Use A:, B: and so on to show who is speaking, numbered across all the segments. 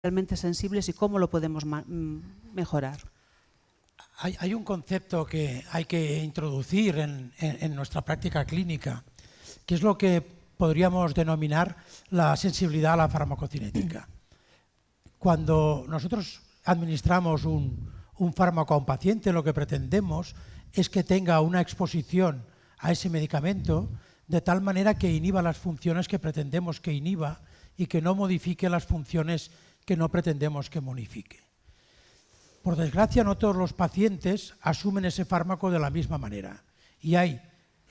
A: realmente sensibles y cómo lo podemos mejorar.
B: Hay un concepto que hay que introducir en nuestra práctica clínica, que es lo que podríamos denominar la sensibilidad a la farmacocinética. Cuando nosotros administramos un fármaco a un paciente, lo que pretendemos es que tenga una exposición a ese medicamento de tal manera que inhiba las funciones que pretendemos que inhiba y que no modifique las funciones que no pretendemos que modifique. Por desgracia, no todos los pacientes asumen ese fármaco de la misma manera y hay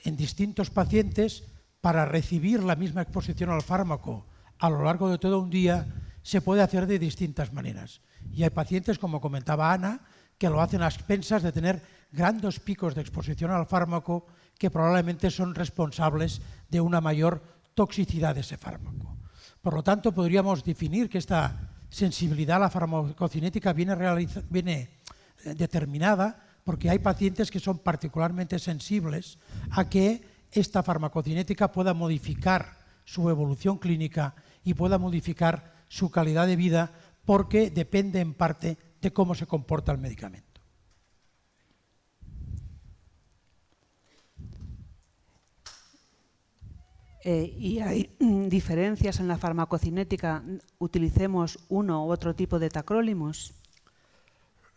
B: en distintos pacientes, para recibir la misma exposición al fármaco a lo largo de todo un día, se puede hacer de distintas maneras. Y hay pacientes, como comentaba Ana, que lo hacen a expensas de tener grandes picos de exposición al fármaco que probablemente son responsables de una mayor toxicidad de ese fármaco. Por lo tanto, podríamos definir que esta sensibilidad a la farmacocinética viene determinada porque hay pacientes que son particularmente sensibles a que esta farmacocinética pueda modificar su evolución clínica y pueda modificar su calidad de vida porque depende en parte de cómo se comporta el medicamento.
A: ¿Y hay diferencias en la farmacocinética? ¿Utilicemos uno u otro tipo de tacrolimus?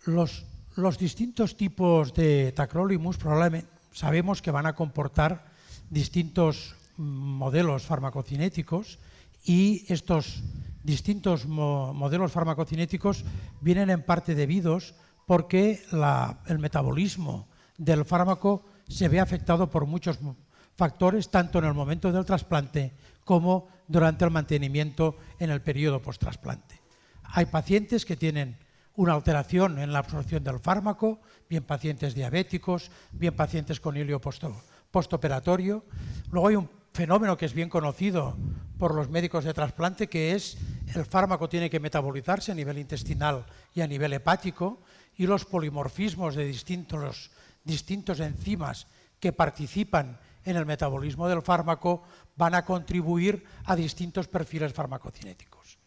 B: Los distintos tipos de tacrolimus probablemente sabemos que van a comportar distintos modelos farmacocinéticos y estos distintos modelos farmacocinéticos vienen en parte debidos porque el metabolismo del fármaco se ve afectado por muchos factores, tanto en el momento del trasplante como durante el mantenimiento en el periodo post-trasplante. Hay pacientes que tienen una alteración en la absorción del fármaco, bien pacientes diabéticos, bien pacientes con hilio postoperatorio. Luego hay un fenómeno que es bien conocido por los médicos de trasplante, que es el fármaco tiene que metabolizarse a nivel intestinal y a nivel hepático, y los polimorfismos de distintos enzimas que participan en el metabolismo del fármaco van a contribuir a distintos perfiles farmacocinéticos.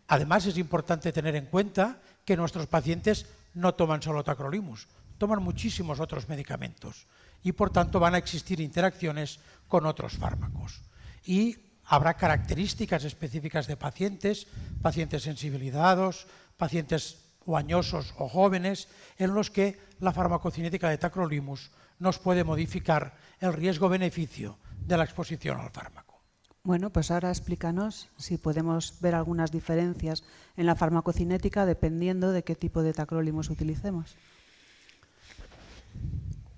B: Además, es importante tener en cuenta que nuestros pacientes no toman solo tacrolimus, toman muchísimos otros medicamentos y por tanto van a existir interacciones con otros fármacos. Y habrá características específicas de pacientes sensibilizados, pacientes o añosos o jóvenes, en los que la farmacocinética de tacrolimus nos puede modificar el riesgo-beneficio de la exposición al fármaco.
A: Bueno, pues ahora explícanos si podemos ver algunas diferencias en la farmacocinética dependiendo de qué tipo de tacrolimus utilicemos.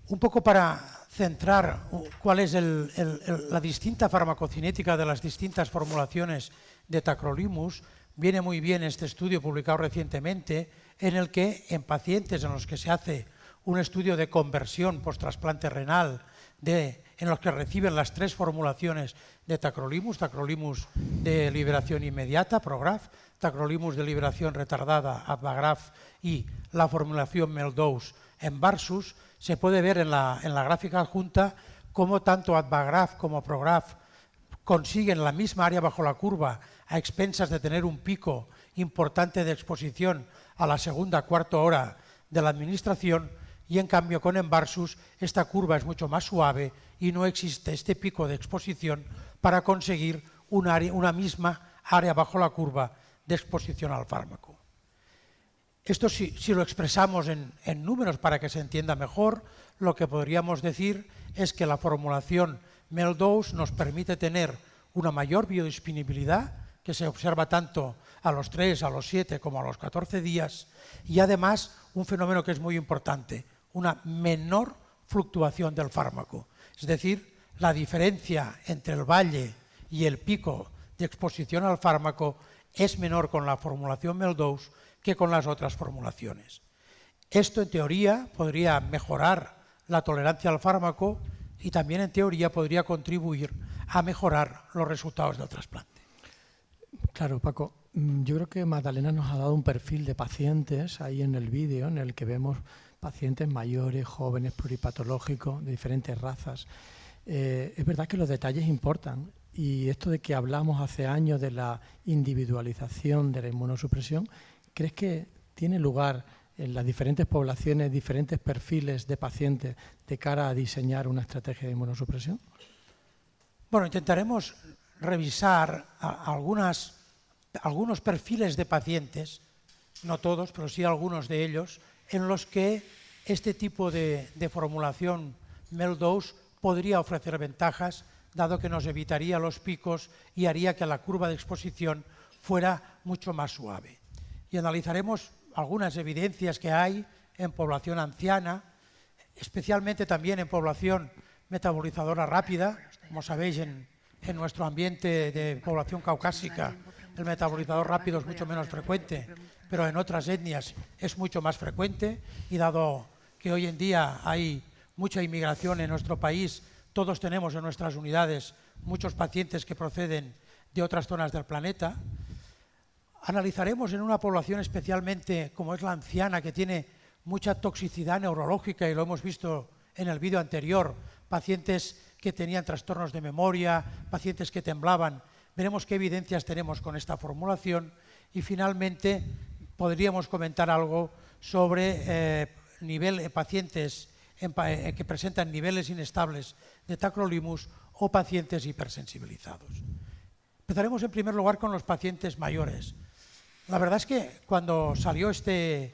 B: Un poco para centrar cuál es la distinta farmacocinética de las distintas formulaciones de tacrolimus, viene muy bien este estudio publicado recientemente en el que en pacientes en los que se hace un estudio de conversión post-trasplante renal en los que reciben las 3 formulaciones de tacrolimus, tacrolimus de liberación inmediata, Prograf, tacrolimus de liberación retardada, Advagraf, y la formulación Meldose en Varsus, se puede ver en la gráfica adjunta cómo tanto Advagraf como Prograf consiguen la misma área bajo la curva a expensas de tener un pico importante de exposición a la segunda, cuarta hora de la administración, y en cambio con Envarsus esta curva es mucho más suave y no existe este pico de exposición para conseguir una misma área bajo la curva de exposición al fármaco. Esto si lo expresamos en números para que se entienda mejor, lo que podríamos decir es que la formulación Meldose nos permite tener una mayor biodisponibilidad, que se observa tanto a los 3, a los 7 como a los 14 días, y además un fenómeno que es muy importante, una menor fluctuación del fármaco. Es decir, la diferencia entre el valle y el pico de exposición al fármaco es menor con la formulación Meldose que con las otras formulaciones. Esto en teoría podría mejorar la tolerancia al fármaco y también en teoría podría contribuir a mejorar los resultados del trasplante.
C: Claro, Paco, yo creo que Magdalena nos ha dado un perfil de pacientes ahí en el vídeo en el que vemos pacientes mayores, jóvenes, pluripatológicos, de diferentes razas. Es verdad que los detalles importan Y esto de que hablamos hace años de la individualización de la inmunosupresión, ¿crees que tiene lugar en las diferentes poblaciones, diferentes perfiles de pacientes de cara a diseñar una estrategia de inmunosupresión?
B: Bueno, intentaremos revisar algunos perfiles de pacientes, no todos, pero sí algunos de ellos, en los que este tipo de formulación MEL-Dose podría ofrecer ventajas, dado que nos evitaría los picos y haría que la curva de exposición fuera mucho más suave. Y analizaremos algunas evidencias que hay en población anciana, especialmente también en población metabolizadora rápida. Como sabéis, en nuestro ambiente de población caucásica el metabolizador rápido es mucho menos frecuente, pero en otras etnias es mucho más frecuente, y dado que hoy en día hay mucha inmigración en nuestro país, todos tenemos en nuestras unidades muchos pacientes que proceden de otras zonas del planeta. Analizaremos en una población especialmente como es la anciana, que tiene mucha toxicidad neurológica, y lo hemos visto en el vídeo anterior, pacientes que tenían trastornos de memoria, pacientes que temblaban. Veremos qué evidencias tenemos con esta formulación, y finalmente podríamos comentar algo sobre pacientes que presentan niveles inestables de tacrolimus o pacientes hipersensibilizados. Empezaremos en primer lugar con los pacientes mayores. La verdad es que cuando salió este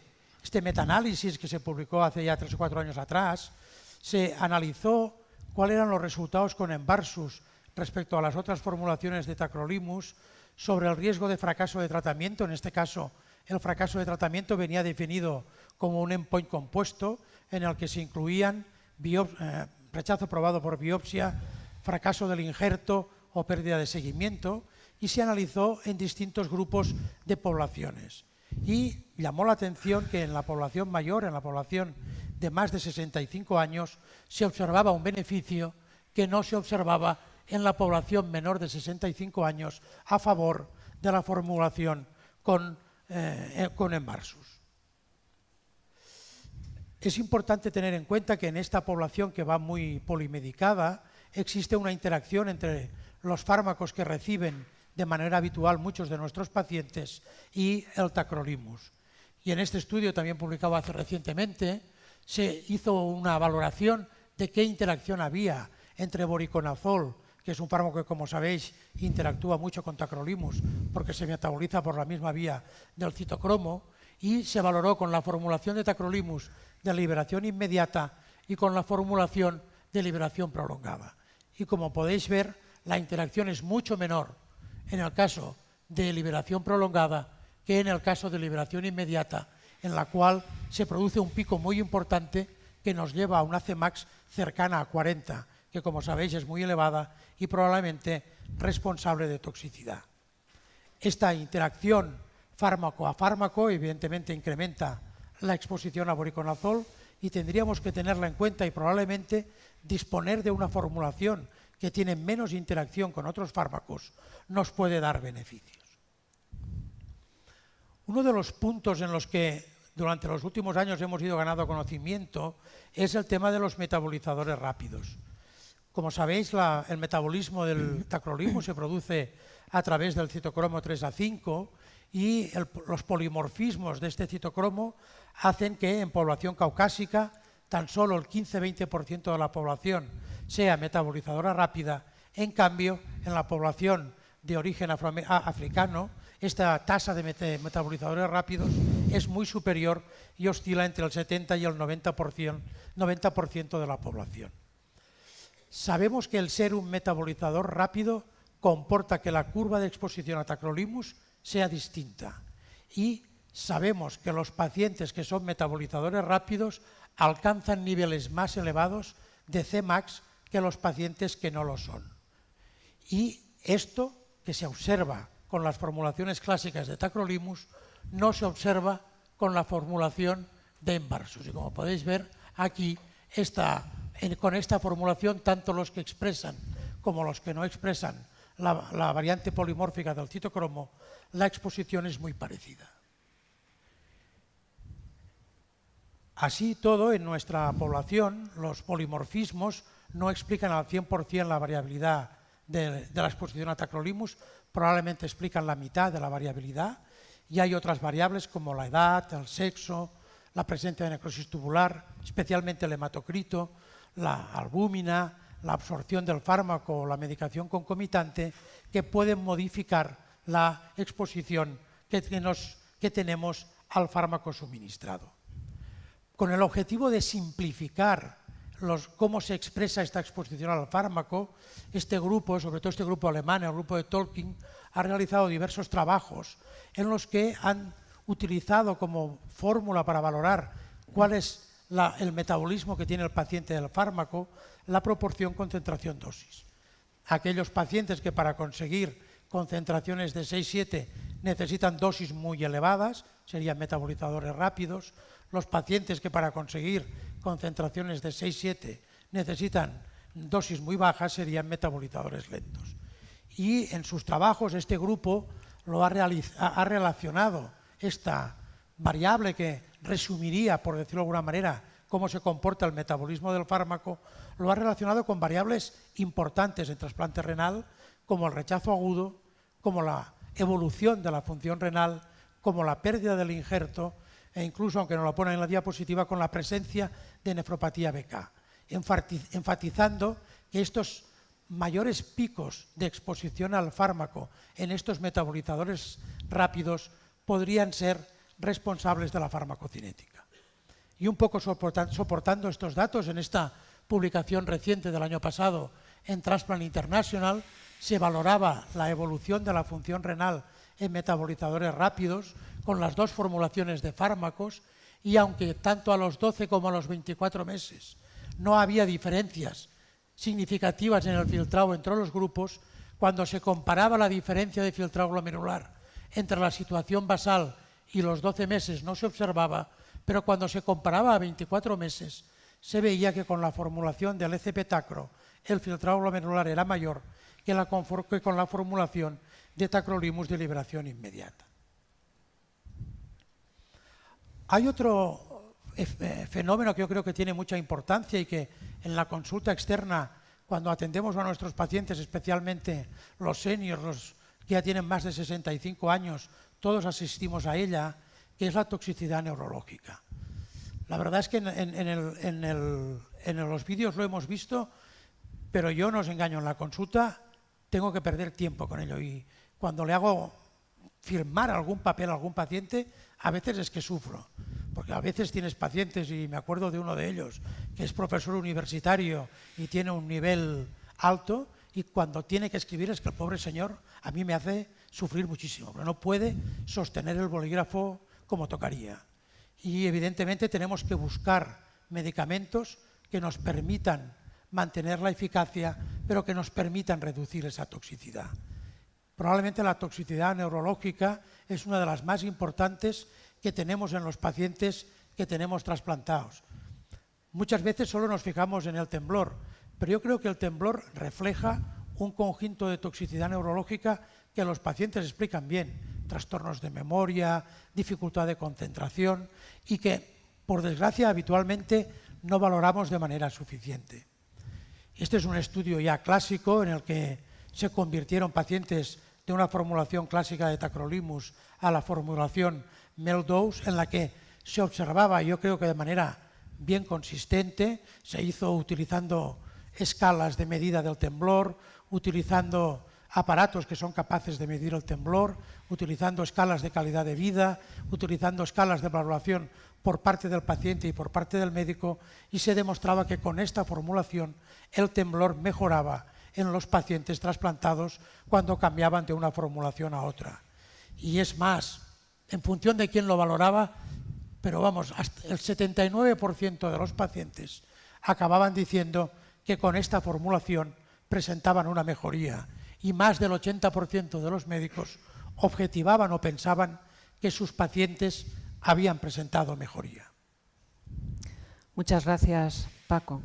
B: metaanálisis que se publicó hace ya 3 o 4 años atrás, se analizó cuáles eran los resultados con Envarsus respecto a las otras formulaciones de tacrolimus sobre el riesgo de fracaso de tratamiento. En este caso, el fracaso de tratamiento venía definido como un endpoint compuesto en el que se incluían rechazo probado por biopsia, fracaso del injerto o pérdida de seguimiento, y se analizó en distintos grupos de poblaciones. Y llamó la atención que en la población mayor, en la población de más de 65 años, se observaba un beneficio que no se observaba en la población menor de 65 años a favor de la formulación con Envarsus. Es importante tener en cuenta que en esta población, que va muy polimedicada, existe una interacción entre los fármacos que reciben de manera habitual muchos de nuestros pacientes y el tacrolimus. Y en este estudio, también publicado hace recientemente, se hizo una valoración de qué interacción había entre voriconazol, que es un fármaco que, como sabéis, interactúa mucho con tacrolimus porque se metaboliza por la misma vía del citocromo, y se valoró con la formulación de tacrolimus de liberación inmediata y con la formulación de liberación prolongada. Y como podéis ver, la interacción es mucho menor en el caso de liberación prolongada que en el caso de liberación inmediata, en la cual se produce un pico muy importante que nos lleva a una Cmax cercana a 40, que como sabéis es muy elevada y probablemente responsable de toxicidad. Esta interacción fármaco a fármaco evidentemente incrementa la exposición a voriconazol, y tendríamos que tenerla en cuenta y probablemente disponer de una formulación que tiene menos interacción con otros fármacos nos puede dar beneficios. Uno de los puntos en los que durante los últimos años hemos ido ganando conocimiento es el tema de los metabolizadores rápidos. Como sabéis, el metabolismo del tacrolimus se produce a través del citocromo 3A5, y los polimorfismos de este citocromo hacen que en población caucásica tan solo el 15-20% de la población sea metabolizadora rápida. En cambio, en la población de origen africano, esta tasa de metabolizadores rápidos es muy superior y oscila entre el 70 y el 90% de la población. Sabemos que el ser un metabolizador rápido comporta que la curva de exposición a tacrolimus sea distinta, y sabemos que los pacientes que son metabolizadores rápidos alcanzan niveles más elevados de Cmax que los pacientes que no lo son. Y esto, que se observa con las formulaciones clásicas de tacrolimus, no se observa con la formulación de Envarsus. Y como podéis ver aquí, con esta formulación, tanto los que expresan como los que no expresan la variante polimórfica del citocromo, la exposición es muy parecida. Así todo, en nuestra población, los polimorfismos no explican al 100% la variabilidad de la exposición a tacrolimus, probablemente explican la mitad de la variabilidad, y hay otras variables como la edad, el sexo, la presencia de necrosis tubular, especialmente el hematocrito, la albúmina, la absorción del fármaco o la medicación concomitante, que pueden modificar la exposición que tenemos al fármaco suministrado. Con el objetivo de simplificar cómo se expresa esta exposición al fármaco, este grupo, sobre todo este grupo alemán, el grupo de Tolkien, ha realizado diversos trabajos en los que han utilizado como fórmula para valorar cuál es el metabolismo que tiene el paciente del fármaco, la proporción concentración-dosis. Aquellos pacientes que para conseguir concentraciones de 6-7 necesitan dosis muy elevadas, serían metabolizadores rápidos. Los pacientes que para conseguir concentraciones de 6-7 necesitan dosis muy bajas serían metabolizadores lentos. Y en sus trabajos este grupo ha relacionado esta variable que resumiría, por decirlo de alguna manera, cómo se comporta el metabolismo del fármaco, lo ha relacionado con variables importantes en trasplante renal, como el rechazo agudo, como la evolución de la función renal, como la pérdida del injerto, e incluso, aunque no lo ponen en la diapositiva, con la presencia de nefropatía BK, enfatizando que estos mayores picos de exposición al fármaco en estos metabolizadores rápidos podrían ser responsables de la farmacocinética. Y un poco soportando estos datos, en esta publicación reciente del año pasado en Transplant International, se valoraba la evolución de la función renal en metabolizadores rápidos con las dos formulaciones de fármacos, y aunque tanto a los 12 como a los 24 meses no había diferencias significativas en el filtrado entre los grupos, cuando se comparaba la diferencia de filtrado glomerular entre la situación basal y los 12 meses no se observaba, pero cuando se comparaba a 24 meses se veía que con la formulación del ECP-tacro el filtrado glomerular era mayor que con la formulación de tacrolimus de liberación inmediata. Hay otro fenómeno que yo creo que tiene mucha importancia y que en la consulta externa, cuando atendemos a nuestros pacientes, especialmente los seniors, los que ya tienen más de 65 años, todos asistimos a ella, que es la toxicidad neurológica. La verdad es que en los vídeos lo hemos visto, pero yo no os engaño, en la consulta tengo que perder tiempo con ello, y cuando le hago firmar algún papel a algún paciente, a veces es que sufro, porque a veces tienes pacientes, y me acuerdo de uno de ellos, que es profesor universitario y tiene un nivel alto, y cuando tiene que escribir es que el pobre señor a mí me hace sufrir muchísimo, porque no puede sostener el bolígrafo como tocaría. Y evidentemente tenemos que buscar medicamentos que nos permitan mantener la eficacia, pero que nos permitan reducir esa toxicidad. Probablemente la toxicidad neurológica es una de las más importantes que tenemos en los pacientes que tenemos trasplantados. Muchas veces solo nos fijamos en el temblor, pero yo creo que el temblor refleja un conjunto de toxicidad neurológica que los pacientes explican bien: trastornos de memoria, dificultad de concentración, y que, por desgracia, habitualmente no valoramos de manera suficiente. Este es un estudio ya clásico en el que se convirtieron pacientes de una formulación clásica de tacrolimus a la formulación Meldose, en la que se observaba, yo creo que de manera bien consistente, se hizo utilizando escalas de medida del temblor, utilizando aparatos que son capaces de medir el temblor, utilizando escalas de calidad de vida, utilizando escalas de evaluación por parte del paciente y por parte del médico, y se demostraba que con esta formulación el temblor mejoraba en los pacientes trasplantados cuando cambiaban de una formulación a otra. Y es más, en función de quién lo valoraba, pero vamos, hasta el 79% de los pacientes acababan diciendo que con esta formulación presentaban una mejoría, y más del 80% de los médicos objetivaban o pensaban que sus pacientes habían presentado mejoría.
A: Muchas gracias, Paco.